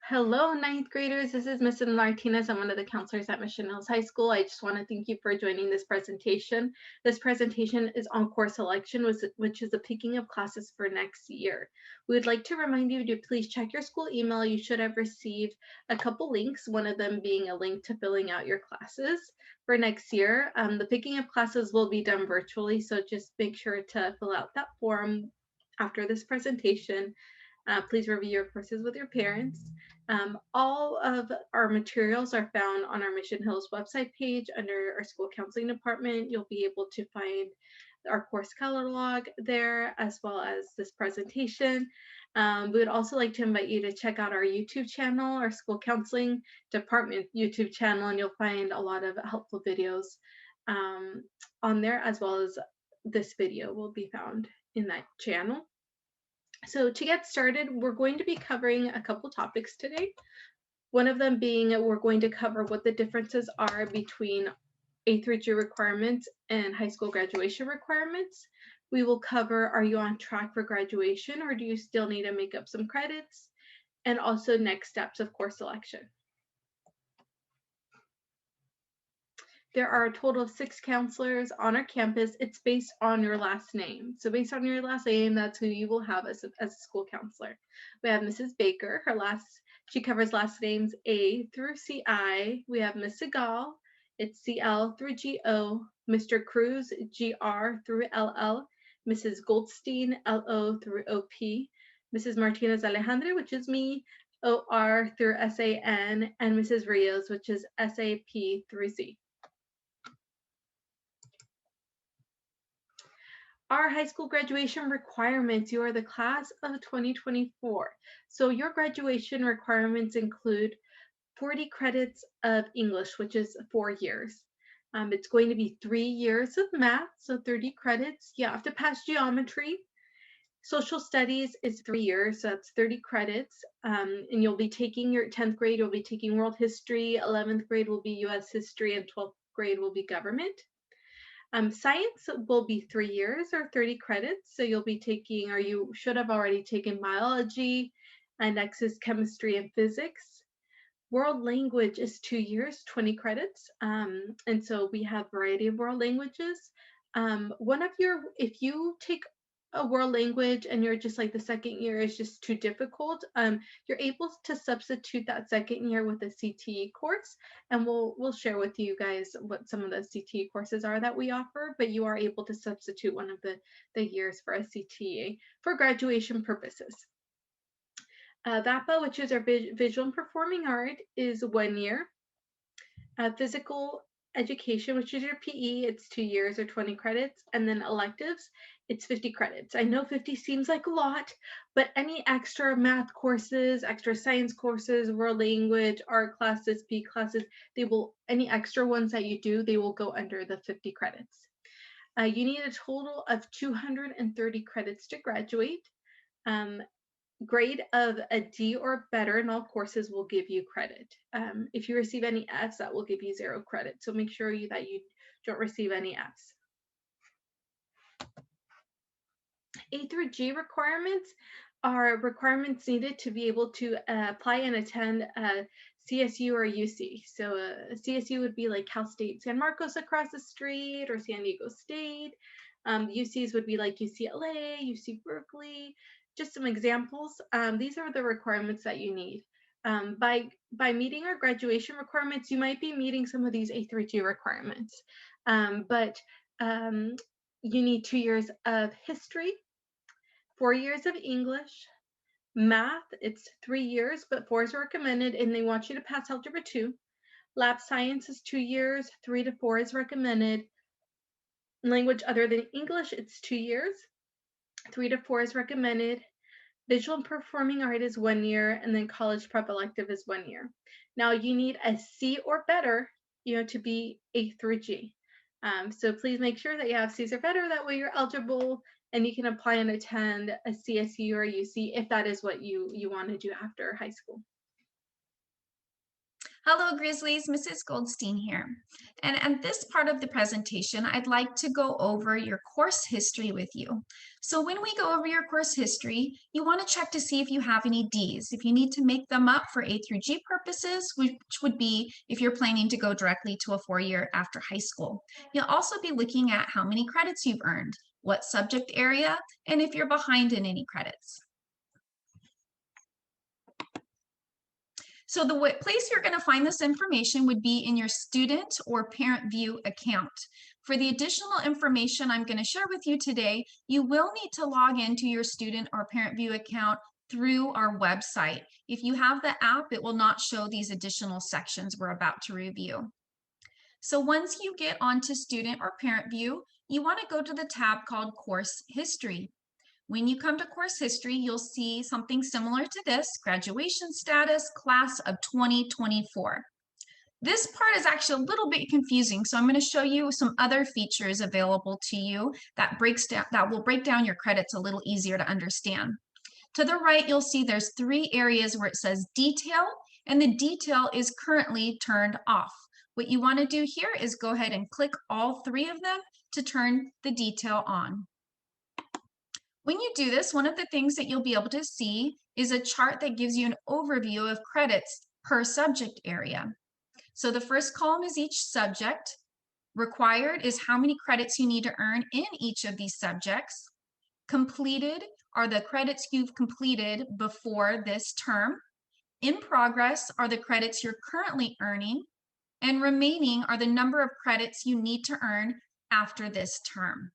Hello, ninth graders. This is Mrs. Martinez. I'm one of the counselors at Mission Hills High School. I just want to thank you for joining this presentation. This presentation is on course selection, which is the picking of classes for next year. We would like to remind you to please check your school email. You should have received a couple links, one of them being a link to filling out your classes for next year. The picking of classes will be done virtually, so just make sure to fill out that form after this presentation. Please review your courses with your parents. All of our materials are found on our Mission Hills website page under our school counseling department. You'll be able to find our course catalog there, as well as this presentation. We would also like to invite you to check out our YouTube channel, our school counseling department YouTube channel, and you'll find a lot of helpful videos on there, as well as this video will be found in that channel. So to get started, we're going to be covering a couple topics today. One of them being we're going to cover what the differences are between A3g requirements and high school graduation requirements. We will cover, are you on track for graduation or do you still need to make up some credits? And also next steps of course selection. There are a total of 6 counselors on our campus. It's based on your last name. So based on your last name, that's who you will have as a school counselor. We have Mrs. Baker. She covers last names A through CI. We have Miss Segal. It's CL through GO. Mr. Cruz, GR through LL. Mrs. Goldstein, LO through OP. Mrs. Martinez Alejandra, which is me, OR through SAN. And Mrs. Rios, which is SAP through Z. Our high school graduation requirements, you are the class of 2024. So your graduation requirements include 40 credits of English, which is 4 years. It's going to be 3 years of math, so 30 credits. You have to pass geometry. Social studies is 3 years, so that's 30 credits. And you'll be taking your 10th grade, you'll be taking world history, 11th grade will be US history, and 12th grade will be government. Science will be 3 years or 30 credits. So you'll be taking, or you should have already taken biology, and next is chemistry and physics. World language is 2 years, 20 credits. And so we have a variety of world languages. If you take a world language and you're just like the second year is just too difficult, you're able to substitute that second year with a CTE course, and we'll share with you guys what some of the CTE courses are that we offer, but you are able to substitute one of the years for a CTE for graduation purposes. VAPA, which is our visual and performing art, is 1 year. Physical education, which is your PE, it's 2 years or 20 credits, and then electives, it's 50 credits. I know 50 seems like a lot, but any extra math courses, extra science courses, world language, art classes, PE classes, any extra ones that you do, they will go under the 50 credits. You need a total of 230 credits to graduate. Grade of a D or better in all courses will give you credit. If you receive any Fs, that will give you 0 credit. So make sure that you don't receive any Fs. A3g requirements are requirements needed to be able to apply and attend CSU or UC. So CSU would be like Cal State San Marcos across the street, or San Diego State. UCs would be like UCLA, UC Berkeley. Just some examples. These are the requirements that you need. By meeting our graduation requirements, you might be meeting some of these A3g requirements, but you need 2 years of history, 4 years of English, math, it's 3 years, but 4 is recommended, and they want you to pass Algebra 2. Lab science is 2 years, 3 to 4 is recommended. Language other than English, it's 2 years, 3 to 4 is recommended. Visual and performing art is 1 year, and then college prep elective is 1 year. Now you need a C or better, to be A3g. So please make sure that you have C's or better. That way you're eligible and you can apply and attend a CSU or UC if that is what you want to do after high school. Hello, Grizzlies. Mrs. Goldstein here. And at this part of the presentation, I'd like to go over your course history with you. So when we go over your course history, you want to check to see if you have any Ds. If you need to make them up for A through G purposes, which would be if you're planning to go directly to a 4-year after high school. You'll also be looking at how many credits you've earned, what subject area, and if you're behind in any credits. So the place you're going to find this information would be in your student or parent view account. For the additional information I'm going to share with you today, you will need to log into your student or parent view account through our website. If you have the app, it will not show these additional sections we're about to review. So once you get onto student or parent view, you want to go to the tab called Course History. When you come to course history, you'll see something similar to this, graduation status, class of 2024. This part is actually a little bit confusing, so I'm going to show you some other features available to you that will break down your credits a little easier to understand. To the right, you'll see there's 3 areas where it says detail, and the detail is currently turned off. What you want to do here is go ahead and click all 3 of them to turn the detail on. When you do this, one of the things that you'll be able to see is a chart that gives you an overview of credits per subject area. So the first column is each subject. Required is how many credits you need to earn in each of these subjects. Completed are the credits you've completed before this term. In progress are the credits you're currently earning. And remaining are the number of credits you need to earn after this term.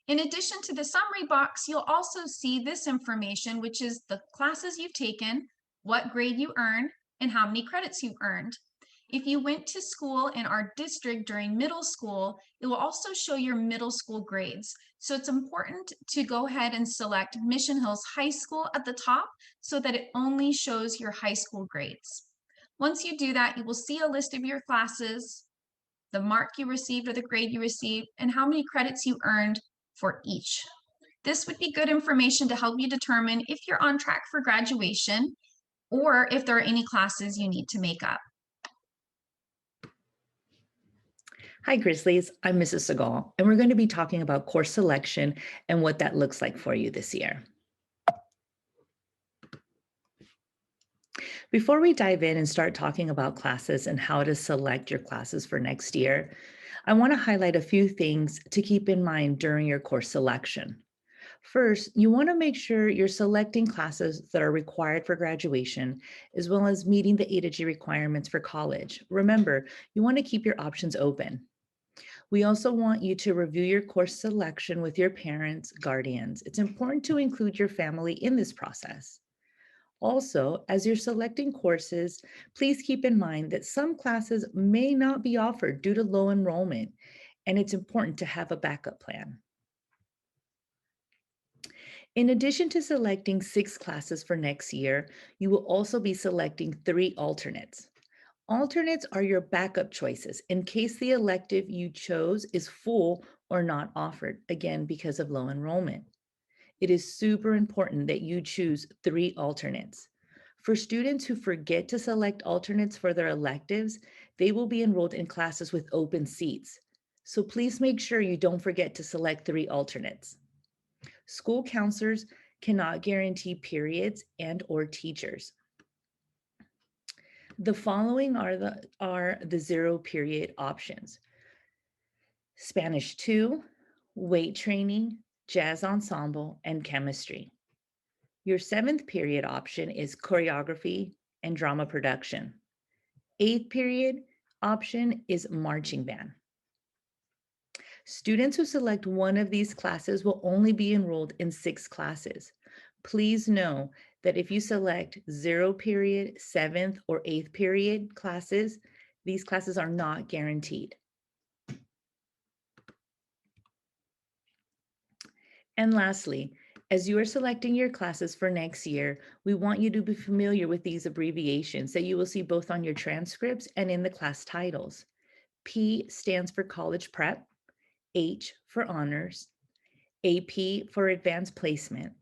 In addition to the summary box, you'll also see this information, which is the classes you've taken, what grade you earned, and how many credits you've earned. If you went to school in our district during middle school, it will also show your middle school grades. So it's important to go ahead and select Mission Hills High School at the top so that it only shows your high school grades. Once you do that, you will see a list of your classes, the mark you received or the grade you received, and how many credits you earned for each. This would be good information to help you determine if you're on track for graduation or if there are any classes you need to make up. Hi, Grizzlies. I'm Mrs. Segal, and we're going to be talking about course selection and what that looks like for you this year. Before we dive in and start talking about classes and how to select your classes for next year, I want to highlight a few things to keep in mind during your course selection. First, you want to make sure you're selecting classes that are required for graduation, as well as meeting the A3g requirements for college. Remember, you want to keep your options open. We also want you to review your course selection with your parents, guardians. It's important to include your family in this process. Also, as you're selecting courses, please keep in mind that some classes may not be offered due to low enrollment, and it's important to have a backup plan. In addition to selecting 6 classes for next year, you will also be selecting 3 alternates. Alternates are your backup choices in case the elective you chose is full or not offered, again, because of low enrollment. It is super important that you choose 3 alternates. For students who forget to select alternates for their electives, they will be enrolled in classes with open seats. So please make sure you don't forget to select 3 alternates. School counselors cannot guarantee periods and/or teachers. The following are the 0 period options: Spanish 2, weight training, jazz ensemble, and chemistry. Your 7th period option is choreography and drama production. 8th period option is marching band. Students who select one of these classes will only be enrolled in 6 classes. Please know that if you select 0 period, 7th, or 8th period classes, these classes are not guaranteed. And lastly, as you are selecting your classes for next year, we want you to be familiar with these abbreviations that you will see both on your transcripts and in the class titles. P stands for college prep, H for honors, AP for advanced placement.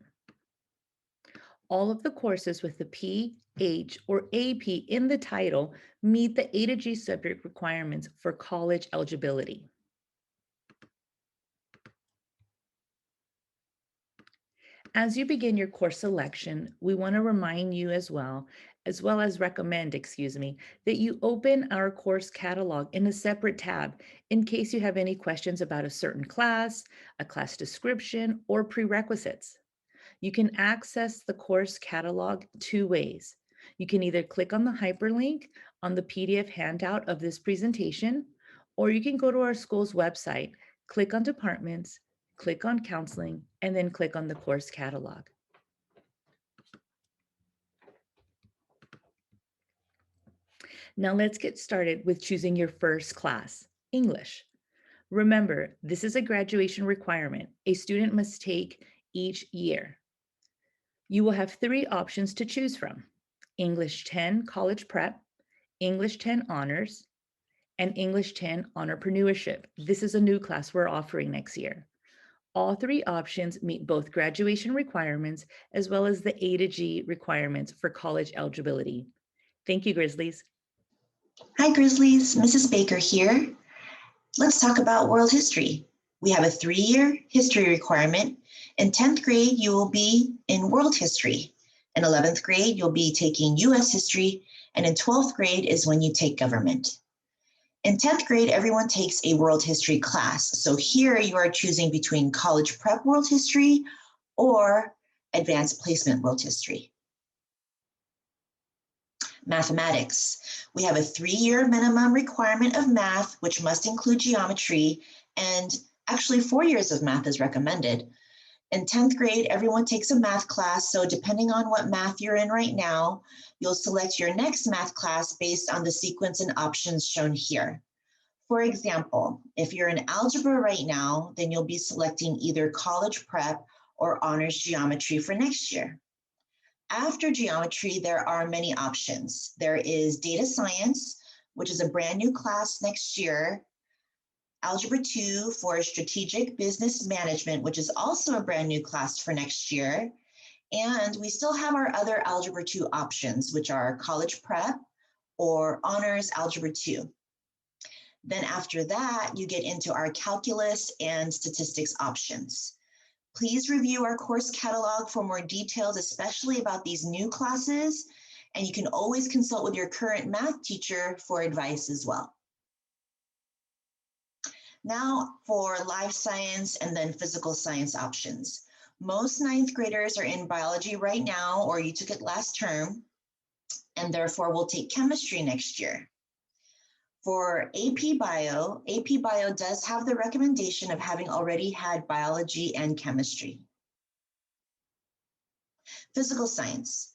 All of the courses with the P, H, or AP in the title meet the A3g subject requirements for college eligibility. As you begin your course selection, we want to remind you as well as recommend, that you open our course catalog in a separate tab in case you have any questions about a certain class, a class description, or prerequisites. You can access the course catalog two ways. You can either click on the hyperlink on the PDF handout of this presentation, or you can go to our school's website, click on departments, click on counseling, and then click on the course catalog. Now let's get started with choosing your first class, English. Remember, this is a graduation requirement a student must take each year. You will have three options to choose from: English 10 College Prep, English 10 Honors, and English 10 Entrepreneurship. This is a new class we're offering next year. All three options meet both graduation requirements as well as the A3g requirements for college eligibility. Thank you, Grizzlies. Hi, Grizzlies. Mrs. Baker here. Let's talk about world history. We have a 3-year history requirement. In 10th grade, you will be in world history. In 11th grade, you'll be taking U.S. history. And in 12th grade is when you take government. In 10th grade, everyone takes a world history class. So here you are choosing between college prep world history or advanced placement world history. Mathematics. We have a 3-year minimum requirement of math, which must include geometry, and actually 4 years of math is recommended. In 10th grade, everyone takes a math class, so depending on what math you're in right now, you'll select your next math class based on the sequence and options shown here. For example, if you're in algebra right now, then you'll be selecting either college prep or honors geometry for next year. After geometry, there are many options. There is data science, which is a brand new class next year. Algebra 2 for strategic business management, which is also a brand new class for next year. And we still have our other Algebra 2 options, which are college prep or honors Algebra 2. Then after that, you get into our calculus and statistics options. Please review our course catalog for more details, especially about these new classes, and you can always consult with your current math teacher for advice as well. Now for life science and then physical science options. Most 9th graders are in biology right now, or you took it last term, and therefore will take chemistry next year. For AP Bio does have the recommendation of having already had biology and chemistry. Physical science.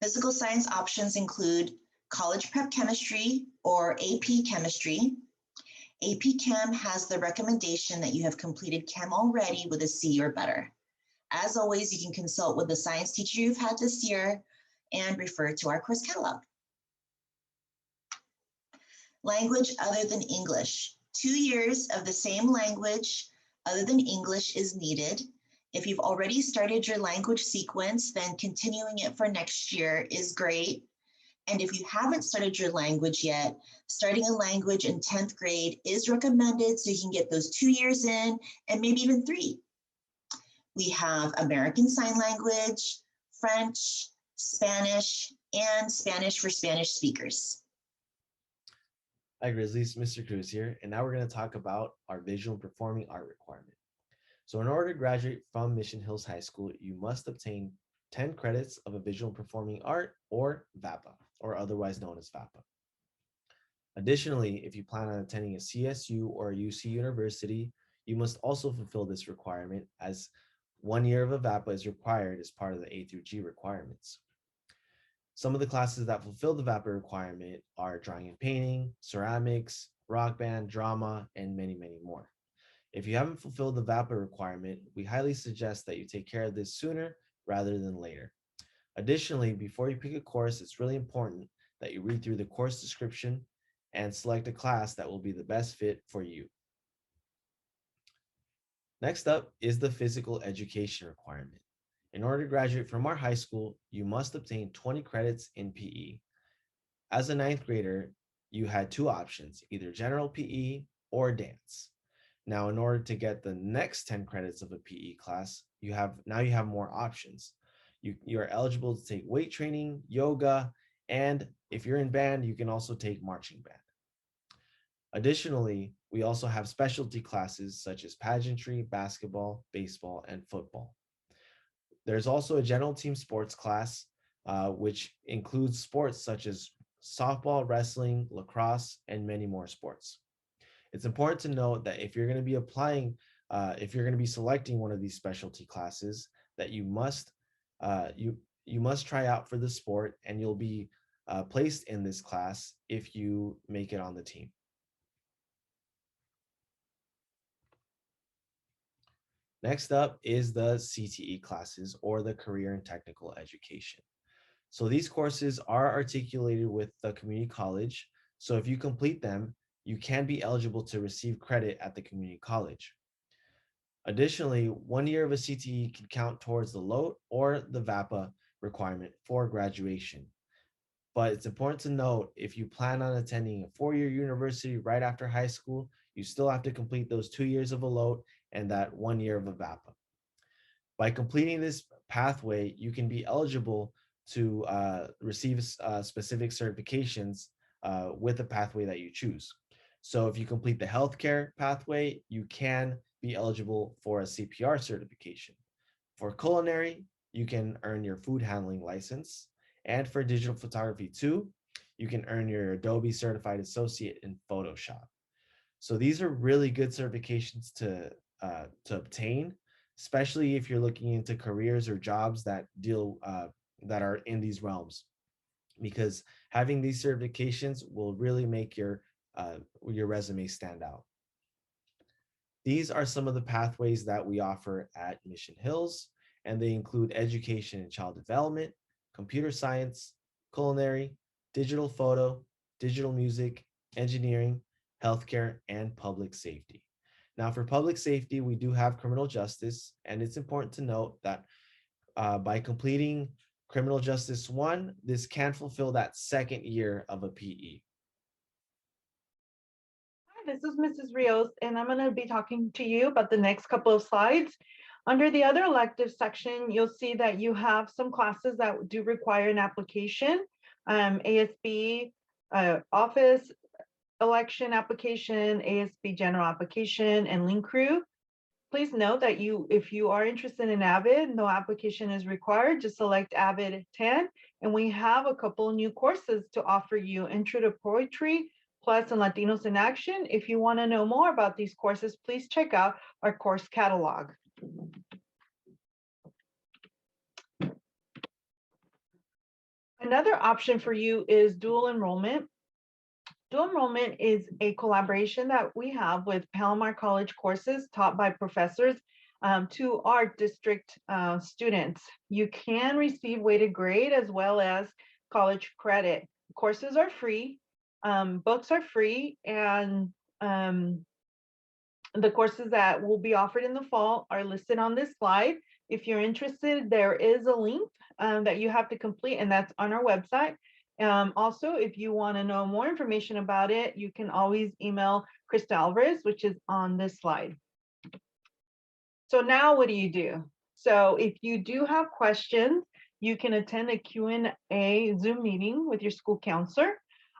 Physical science options include college prep chemistry or AP chemistry. AP Chem has the recommendation that you have completed Chem already with a C or better. As always, you can consult with the science teacher you've had this year and refer to our course catalog. Language other than English. 2 years of the same language other than English is needed. If you've already started your language sequence, then continuing it for next year is great. And if you haven't started your language yet, starting a language in 10th grade is recommended so you can get those 2 years in and maybe even 3. We have American Sign Language, French, Spanish, and Spanish for Spanish speakers. Hi Grizzlies, Mr. Cruz here, and now we're going to talk about our visual and performing art requirement. So in order to graduate from Mission Hills High School, you must obtain 10 credits of a visual and performing art or VAPA, or otherwise known as VAPA. Additionally, if you plan on attending a CSU or a UC university, you must also fulfill this requirement, as 1 year of a VAPA is required as part of the A3g requirements. Some of the classes that fulfill the VAPA requirement are drawing and painting, ceramics, rock band, drama, and many, many more. If you haven't fulfilled the VAPA requirement, we highly suggest that you take care of this sooner rather than later. Additionally, before you pick a course, it's really important that you read through the course description and select a class that will be the best fit for you. Next up is the physical education requirement. In order to graduate from our high school, you must obtain 20 credits in PE. As a ninth grader, you had two options, either general PE or dance. Now, in order to get the next 10 credits of a PE class, you have more options. You are eligible to take weight training, yoga, and if you're in band, you can also take marching band. Additionally, we also have specialty classes such as pageantry, basketball, baseball, and football. There's also a general team sports class, which includes sports such as softball, wrestling, lacrosse, and many more sports. It's important to note that if you're going to be applying, if you're going to be selecting one of these specialty classes, that you must try out for the sport, and you'll be placed in this class if you make it on the team. Next up is the CTE classes, or the Career and Technical Education. So these courses are articulated with the community college. So if you complete them, you can be eligible to receive credit at the community college. Additionally, 1 year of a CTE can count towards the LOTE or the VAPA requirement for graduation. But it's important to note, if you plan on attending a 4-year university right after high school, you still have to complete those 2 years of a LOTE and that 1 year of a VAPA. By completing this pathway, you can be eligible to receive specific certifications with the pathway that you choose. So if you complete the healthcare pathway, you can be eligible for a CPR certification. For culinary, you can earn your food handling license. And for digital photography too, you can earn your Adobe Certified Associate in Photoshop. So these are really good certifications to obtain, especially if you're looking into careers or jobs that that are in these realms, because having these certifications will really make your resume stand out. These are some of the pathways that we offer at Mission Hills, and they include education and child development, computer science, culinary, digital photo, digital music, engineering, healthcare, and public safety. Now, for public safety, we do have criminal justice, and it's important to note that by completing Criminal Justice 1, this can fulfill that second year of a PE. Hi, this is Mrs. Rios, and I'm going to be talking to you about the next couple of slides. Under the other elective section, you'll see that you have some classes that do require an application, ASB, office election application, ASB general application, and link crew. Please note that if you are interested in AVID, no application is required. Just select AVID 10, and we have a couple new courses to offer you: Intro to Poetry, Plus, and Latinos in Action. If you want to know more about these courses, please check out our course catalog. Another option for you is dual enrollment. Dual enrollment is a collaboration that we have with Palomar College courses taught by professors to our district students. You can receive weighted grade as well as college credit. Courses are free, books are free, and the courses that will be offered in the fall are listed on this slide. If you're interested, there is a link that you have to complete, and that's on our website. Also, if you want to know more information about it, you can always email Krista Alvarez, which is on this slide. So now what do you do? So if you do have questions, you can attend a Q&A Zoom meeting with your school counselor.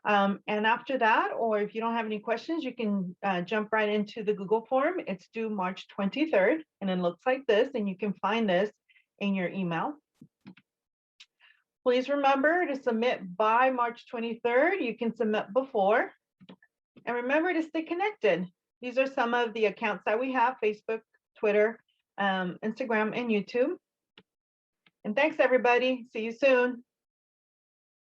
And after that, or if you don't have any questions, you can jump right into the Google form. It's due March 23rd, and it looks like this, and you can find this in your email. Please remember to submit by March 23rd. You can submit before. And remember to stay connected. These are some of the accounts that we have: Facebook, Twitter, Instagram, and YouTube. And thanks, everybody. See you soon.